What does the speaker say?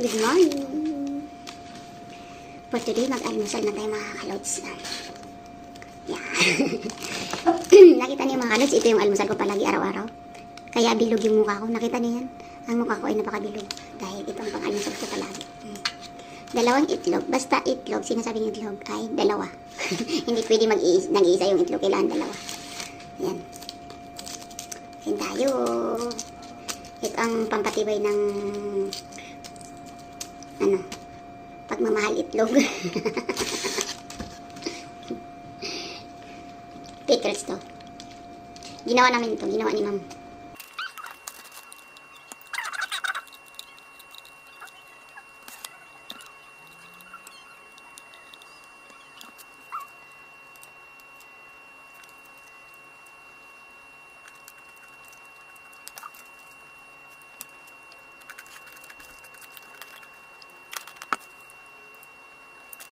Good morning. For today, mag-almusal na tayo mga kalods. Yeah. Nakita niyo mga kalods, ito yung almusal ko palagi araw-araw. Kaya bilog yung mukha ko. Nakita niyo yan? Ang mukha ko ay napakabilog. Dahil ito ang pang-almusal ko palagi. Dalawang itlog. Basta itlog, sinasabing itlog ay dalawa. Hindi pwede nag-iisa yung itlog. Kailangan dalawa. Yan. Kain tayo. Ito ang pampatibay ng pagmamahal itlog. Pickles to. Ginawa namin ito. Ginawa ni Ma'am.